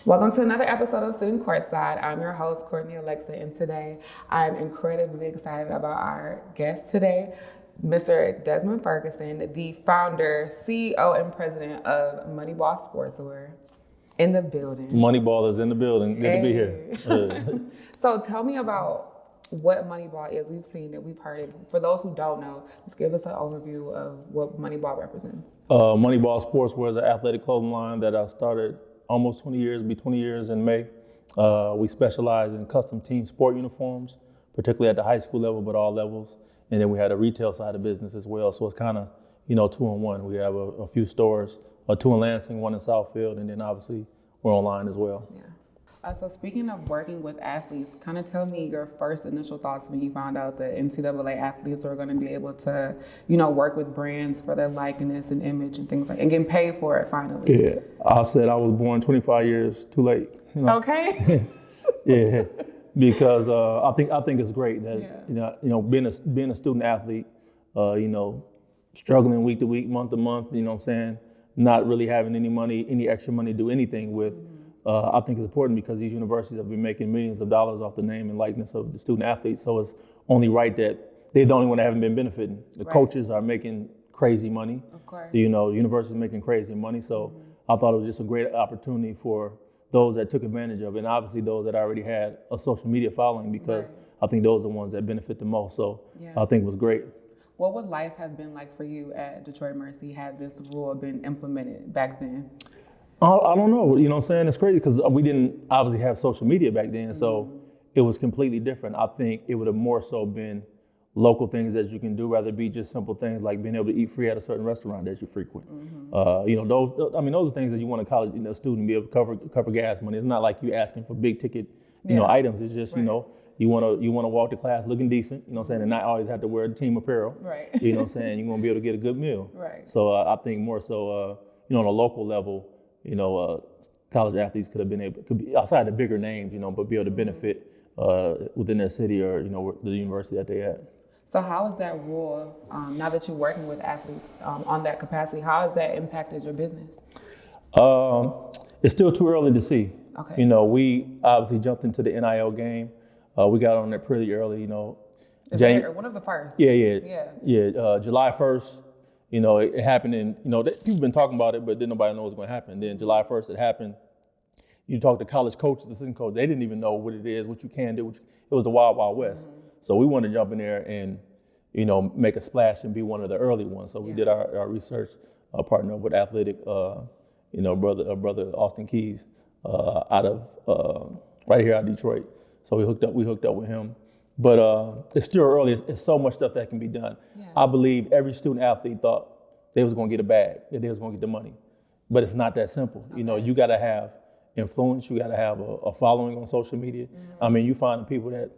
Welcome to another episode of Sitting Courtside. I'm your host, Courtney Alexa, and today I'm incredibly excited about our guest today, Mr. Desmond Ferguson, the founder, CEO, and president of Moneyball Sportswear, in the building. Moneyball is in the building. Good to be here. So tell me about what Moneyball is. We've seen it, we've heard it. For those who don't know, just give us an overview of what Moneyball represents. Moneyball Sportswear is an athletic clothing line that I started almost 20 years, be 20 years in May. We specialize in custom team sport uniforms, particularly at the high school level, but all levels. And then we had a retail side of business as well. So it's kind of, two in one. We have a few stores, two in Lansing, one in Southfield, and then obviously we're online as well. Yeah. So speaking of working with athletes, kind of tell me your first initial thoughts when you found out that NCAA athletes are going to be able to, work with brands for their likeness and image and things like, and getting paid for it finally. Yeah, I said I was born 25 years too late. Okay. Yeah, because I think it's great that being a student athlete, struggling week to week, month to month, not really having any extra money to do anything with. I think it's important because these universities have been making millions of dollars off the name and likeness of the student athletes. So it's only right that they're the only one that haven't been benefiting. The coaches are making crazy money. Of course. The universities making crazy money. So I thought it was just a great opportunity for those that took advantage of it, and obviously those that already had a social media following, because I think those are the ones that benefit the most. So I think it was great. What would life have been like for you at Detroit Mercy had this rule been implemented back then? I don't know, It's crazy because we didn't obviously have social media back then, so it was completely different. I think it would have more so been local things that you can do, rather be just simple things like being able to eat free at a certain restaurant that you frequent. Those are things that you want a college student to be able to cover gas money. It's not like you asking for big ticket, items. It's just, you want to walk to class looking decent, and not always have to wear team apparel. Right. You want to be able to get a good meal. Right. So I think more so, on a local level, college athletes could be outside the bigger names, but be able to benefit within their city or, the university that they at. So how is that rule, now that you're working with athletes on that capacity, how has that impacted your business? It's still too early to see. Okay. We obviously jumped into the NIL game. We got on there pretty early, One of the first. Yeah. July 1st. It happened in, people been talking about it, but didn't nobody know what's going to happen. Then July 1st, it happened. You talk to college coaches, assistant coaches, they didn't even know what it is, what you can do. It was the Wild Wild West. So we wanted to jump in there and, make a splash and be one of the early ones. So we did our research, partner with athletic, brother Austin Keys, out of right here out of Detroit. So we hooked up with him. But it's still early. It's so much stuff that can be done. Yeah. I believe every student athlete thought they was going to get a bag, that they was going to get the money. But it's not that simple. Okay. You got to have influence. You got to have a following on social media. I mean, you find the people that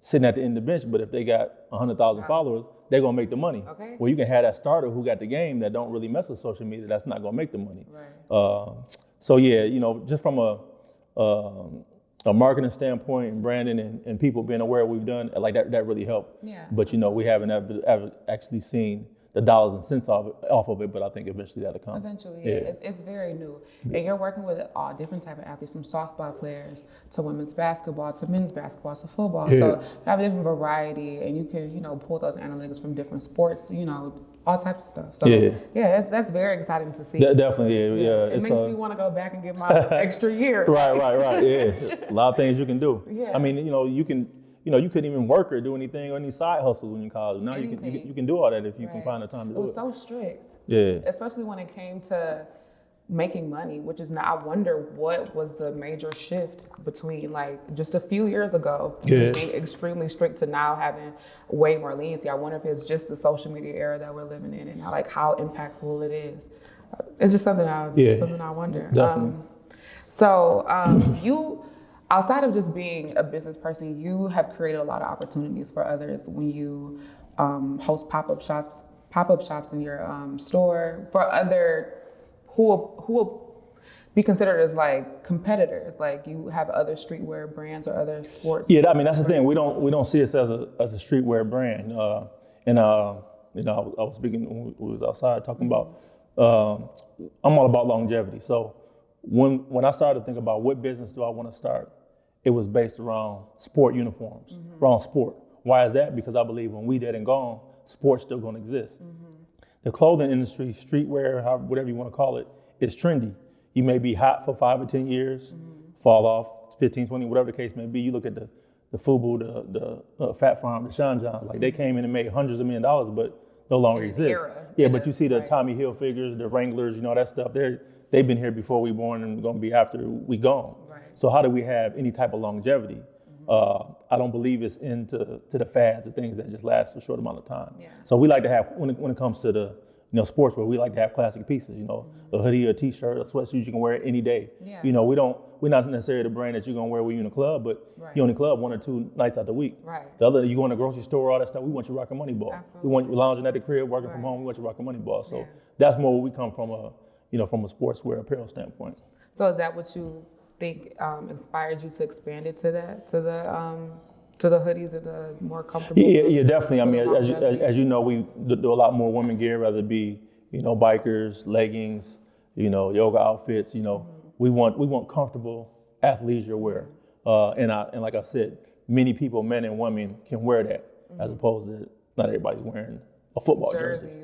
sitting at the end of the bench, but if they got 100,000 followers, they're going to make the money. Okay. Well, you can have that starter who got the game that don't really mess with social media. That's not going to make the money. Right. Just from a marketing standpoint and branding and people being aware of what we've done, like that really helped. Yeah. But we haven't ever actually seen the dollars and cents off of it, but I think eventually that'll come. Eventually, yeah. It's very new. And you're working with all different type of athletes, from softball players to women's basketball to men's basketball to football. Yeah. So you have a different variety, and you can, pull those analytics from different sports, all types of stuff. So that's very exciting to see. Definitely, yeah. It makes me want to go back and get my extra year. Right, yeah. A lot of things you can do. Yeah. I mean, you couldn't even work or do anything or any side hustles when you're in college. Now you can do all that if you can find the time to do it. It was so strict. Yeah. Especially when it came to making money, which is now, I wonder what was the major shift between like just a few years ago being extremely strict to now having way more leniency. I wonder if it's just the social media era that we're living in and like how impactful it is. It's just something I wonder. Definitely. You, outside of just being a business person, you have created a lot of opportunities for others when you host pop-up shops in your store for other who will be considered as like competitors. Like you have other streetwear brands or other sports. Yeah, I mean that's the thing. We don't see us as a streetwear brand. I was speaking when we was outside talking about. I'm all about longevity. So when I started to think about what business do I want to start, it was based around sport uniforms, around sport. Why is that? Because I believe when we dead and gone, sport's still going to exist. The clothing industry, streetwear, whatever you want to call it, is trendy. You may be hot for 5 or 10 years, fall off 15, 20, whatever the case may be. You look at the FUBU, the Fat Farm, the Sean John, like they came in and made hundreds of $1 million, but no longer exist. Yeah, but you see the Tommy Hilfigers, the Wranglers, that stuff. They've been here before we born and going to be after we gone. Right. So how do we have any type of longevity? I don't believe it's into the fads, the things that just last a short amount of time. Yeah. So we like to have, when it comes to the sportswear, we like to have classic pieces. A hoodie, a t-shirt, a sweatsuit you can wear any day. Yeah. We're not necessarily the brand that you're gonna wear when you're in a club, but you're in a club 1 or 2 nights out the week. Right. The other, you go in the grocery store, all that stuff. We want you rocking Moneyball. Absolutely. We want you lounging at the crib, working from home. We want you rocking Moneyball. So that's more where we come from from a sportswear apparel standpoint. So is that what you think inspired you to expand it to the hoodies and the more comfortable? Yeah, definitely. I mean, as you know, we do a lot more women gear, whether it be bikers, leggings, yoga outfits. We want comfortable athleisure wear, and like I said, many people, men and women, can wear that as opposed to not everybody's wearing a football jersey.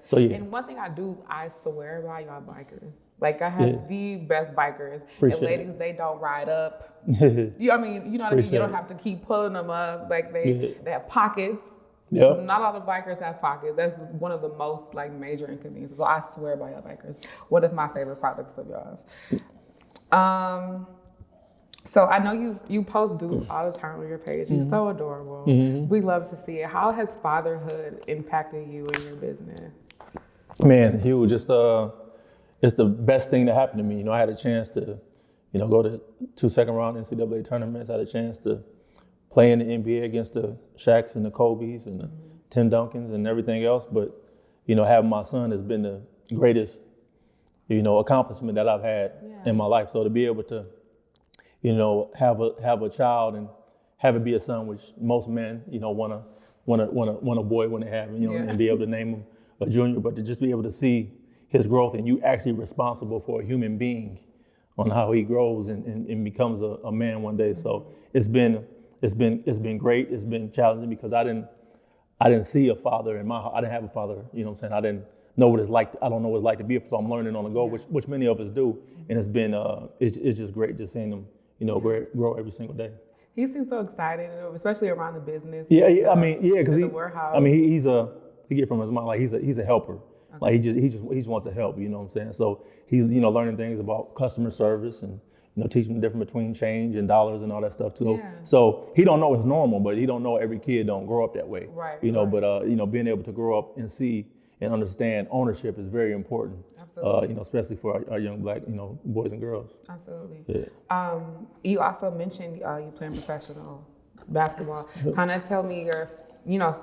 So And one thing I swear by y'all bikers. Like I have the best bikers. And ladies, they don't ride up. You know what I mean? You don't have to keep pulling them up. Like they have pockets. Yep. Not a lot of bikers have pockets. That's one of the most major inconveniences. So I swear by y'all bikers. One of my favorite products of y'all's. So I know you post dudes all the time on your page. You're so adorable. We love to see it. How has fatherhood impacted you and your business? Man, huge. It's the best thing that happened to me. I had a chance to, go to 2 second-round NCAA tournaments. I had a chance to play in the NBA against the Shaqs and the Kobes and the Tim Duncans and everything else. But, having my son has been the greatest, accomplishment that I've had in my life. So to be able to, have a child and have it be a son, which most men, want a boy when they have him, and be able to name him a junior, but to just be able to see his growth and you actually responsible for a human being on how he grows and becomes a man one day. So it's been great. It's been challenging because I didn't see a father in my house. I didn't have a father, I didn't know what it's like. I don't know what it's like to be, so I'm learning on the go, which many of us do. And it's been, it's just great just seeing them, grow every single day. He seems so excited, especially around the business. Yeah. I mean, because the warehouse. I mean, he get from his mind, like he's a helper. Okay. Like he just wants to help, you know what I'm saying? So he's, learning things about customer service and, teaching the difference between change and dollars and all that stuff too. Yeah. So he don't know it's normal, but he don't know every kid don't grow up that way. Right. But being able to grow up and see and understand ownership is very important. Absolutely. Especially for our young black, boys and girls. Absolutely. Yeah. You also mentioned you playing professional basketball. Kind of tell me your,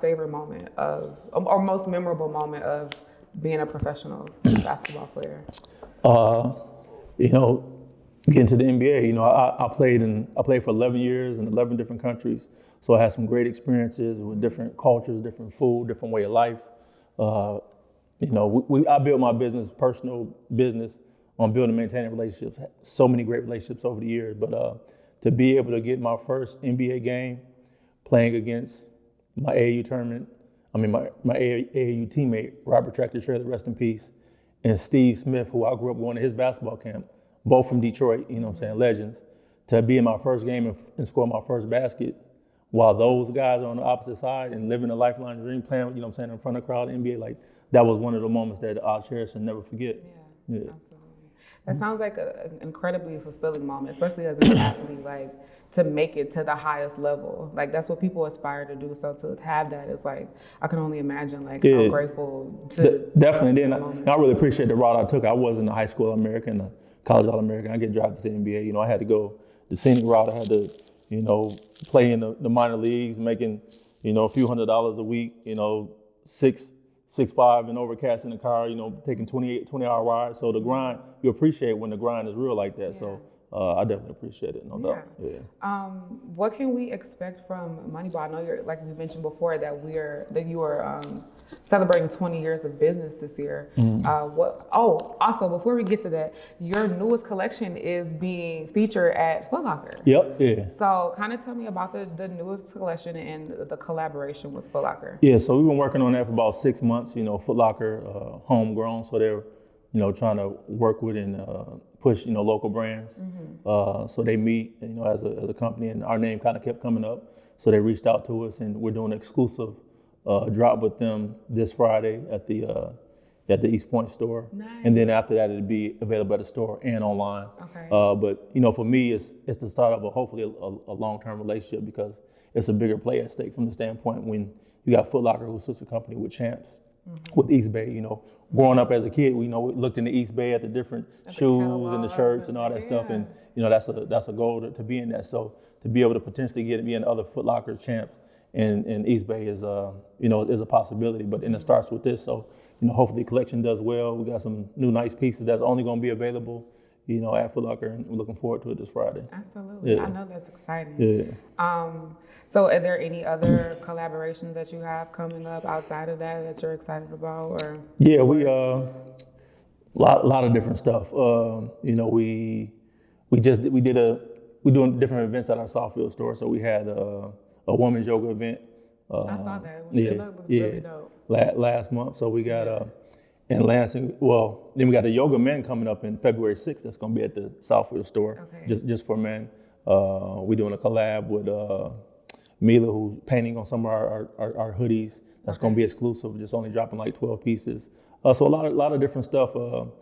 favorite moment or most memorable moment of being a professional basketball player. Getting to the NBA, I played for 11 years in 11 different countries. So I had some great experiences with different cultures, different food, different way of life. I built my personal business on building and maintaining relationships. So many great relationships over the years, but to be able to get my first NBA game playing against my AAU tournament, my AAU teammate, Robert Tractor Trailer, rest in peace, and Steve Smith, who I grew up going to his basketball camp, both from Detroit, legends, to be in my first game and score my first basket while those guys are on the opposite side and living a lifelong dream, playing, in front of the crowd in the NBA, like that was one of the moments that I'll cherish and never forget. Yeah. Absolutely. That sounds like an incredibly fulfilling moment, especially as an athlete, like to make it to the highest level. Like that's what people aspire to do. So to have that is like, I can only imagine how grateful to. Definitely. Then I really appreciate the route I took. I wasn't a high school All-American, a college All-American. I get drafted to the NBA. I had to go the scenic route. I had to, play in the minor leagues, making, a few $100s a week, 6'5" and overcast in the car, taking 20-hour rides. So the grind, you appreciate when the grind is real like that. Yeah. So I definitely appreciate it, no doubt. Yeah. What can we expect from Moneyball? I know you're, like we mentioned before, that you are celebrating 20 years of business this year. Also, before we get to that, your newest collection is being featured at Footlocker. Yep. Yeah. So kind of tell me about the newest collection and the collaboration with Footlocker. Yeah. So we've been working on that for about 6 months. Footlocker, homegrown, so they're trying to work with and push local brands. So they meet as a company, and our name kind of kept coming up. So they reached out to us, and we're doing an exclusive drop with them this Friday at the East Point store. Nice. And then after that, it'll be available at the store and online. Okay. But for me, it's the start of hopefully a long-term relationship, because it's a bigger play at stake from the standpoint when you got Footlocker, who's a sister company with Champs, with East Bay. Growing up as a kid, we looked in the East Bay at the different shoes and the shirts and all that stuff, and that's a goal to be in that. So to be able to potentially be in other Footlocker, Champs, and East Bay is is a possibility. But it starts with this. So hopefully the collection does well. We got some new nice pieces that's only going to be available at Footlocker, and we're looking forward to it this Friday. Absolutely. Yeah. I know that's exciting. Yeah. So are there any other collaborations that you have coming up outside of that you're excited about? Or yeah, we lot of different stuff. We're doing different events at our Southfield store. So we had a women's yoga event. I saw that. It looked really dope. Last month. So we got in Lansing. Well, then we got the yoga men coming up in February 6th. That's going to be at the Southfield store, just for men. We're doing a collab with Mila, who's painting on some of our hoodies. That's going to be exclusive, just only dropping like 12 pieces. So a lot of different stuff.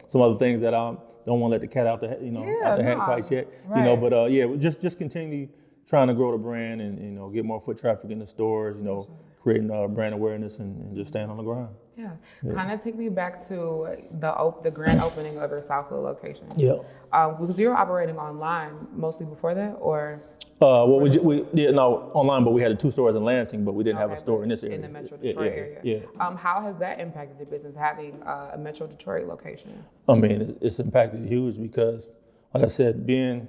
Some other things that I don't want to let the cat out the hat quite yet. Right. But just continue trying to grow the brand and get more foot traffic in the stores. Creating brand awareness and just staying on the grind. Yeah. Kind of take me back to the grand opening of your Southfield location. Yeah. Was you operating online mostly before that, or? We did online, but we had 2 stores in Lansing, but we didn't have a store in this area. In the Metro Detroit area. Yeah. How has that impacted your business, having a Metro Detroit location? I mean, it's impacted huge because, like I said, being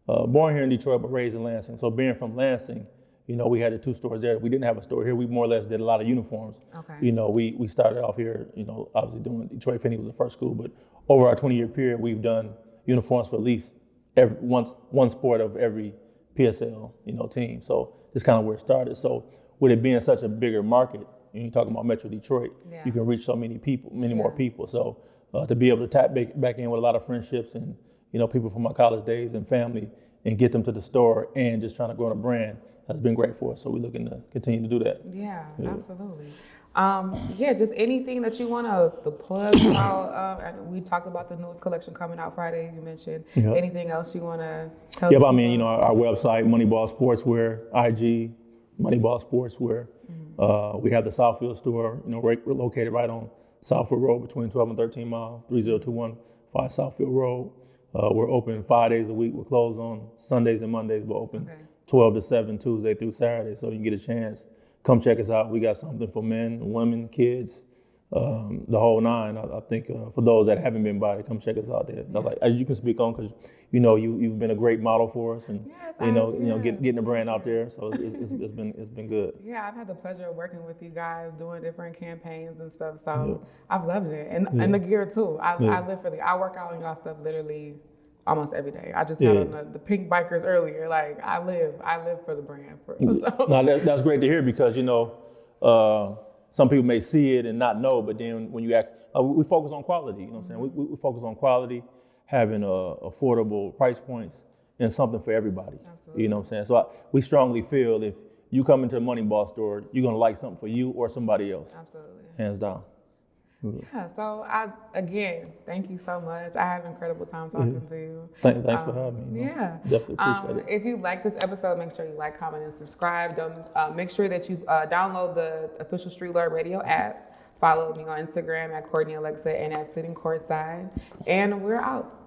born here in Detroit but raised in Lansing, so being from Lansing, we had the 2 stores there. We didn't have a store here. We more or less did a lot of uniforms. Okay. We started off here, obviously doing Detroit Finney was the first school, but over our 20-year period, we've done uniforms for at least one sport of every PSL, team. So this kind of where it started. So with it being such a bigger market, and you're talking about Metro Detroit, you can reach so many people, more people. So to be able to tap back in with a lot of friendships and people from my college days and family, and get them to the store and just trying to grow a brand has been great for us. So we're looking to continue to do that. Yeah. Absolutely. Just anything that you want to plug about. We talked about the newest collection coming out Friday. You mentioned anything else you want to tell people? I mean, our website, Moneyball Sportswear, IG, Moneyball Sportswear. We have the Southfield store, we're located right on Southfield Road between 12 and 13 Mile, 30215 Southfield Road. We're open 5 days a week. We're closed on Sundays and Mondays, but open 12 to 7, Tuesday through Saturday. So you can get a chance. Come check us out. We got something for men, women, kids, the whole nine. I think for those that haven't been by, come check us out there. Like, as you can speak on, because you've been a great model for us, and getting the brand out there. So it's been good. Yeah, I've had the pleasure of working with you guys, doing different campaigns and stuff. So I've loved it, and the gear too. I live for I work out on y'all stuff literally almost every day. I just had on the pink bikers earlier. Like I live for the brand. No, that's great to hear, because some people may see it and not know, but then when you ask, we focus on quality. You know what I'm saying? We focus on quality, having affordable price points, and something for everybody. Absolutely. You know what I'm saying? So we strongly feel if you come into a Moneyball store, you're gonna like something for you or somebody else. Absolutely. Hands down. Yeah, so again, thank you so much. I had an incredible time talking to you. Thanks for having me. Yeah. Definitely appreciate it. If you like this episode, make sure you like, comment, and subscribe. Make sure that you download the official Street Lord Radio app. Follow me on Instagram at Courtney Alexa and at Sitting Courtside. And we're out.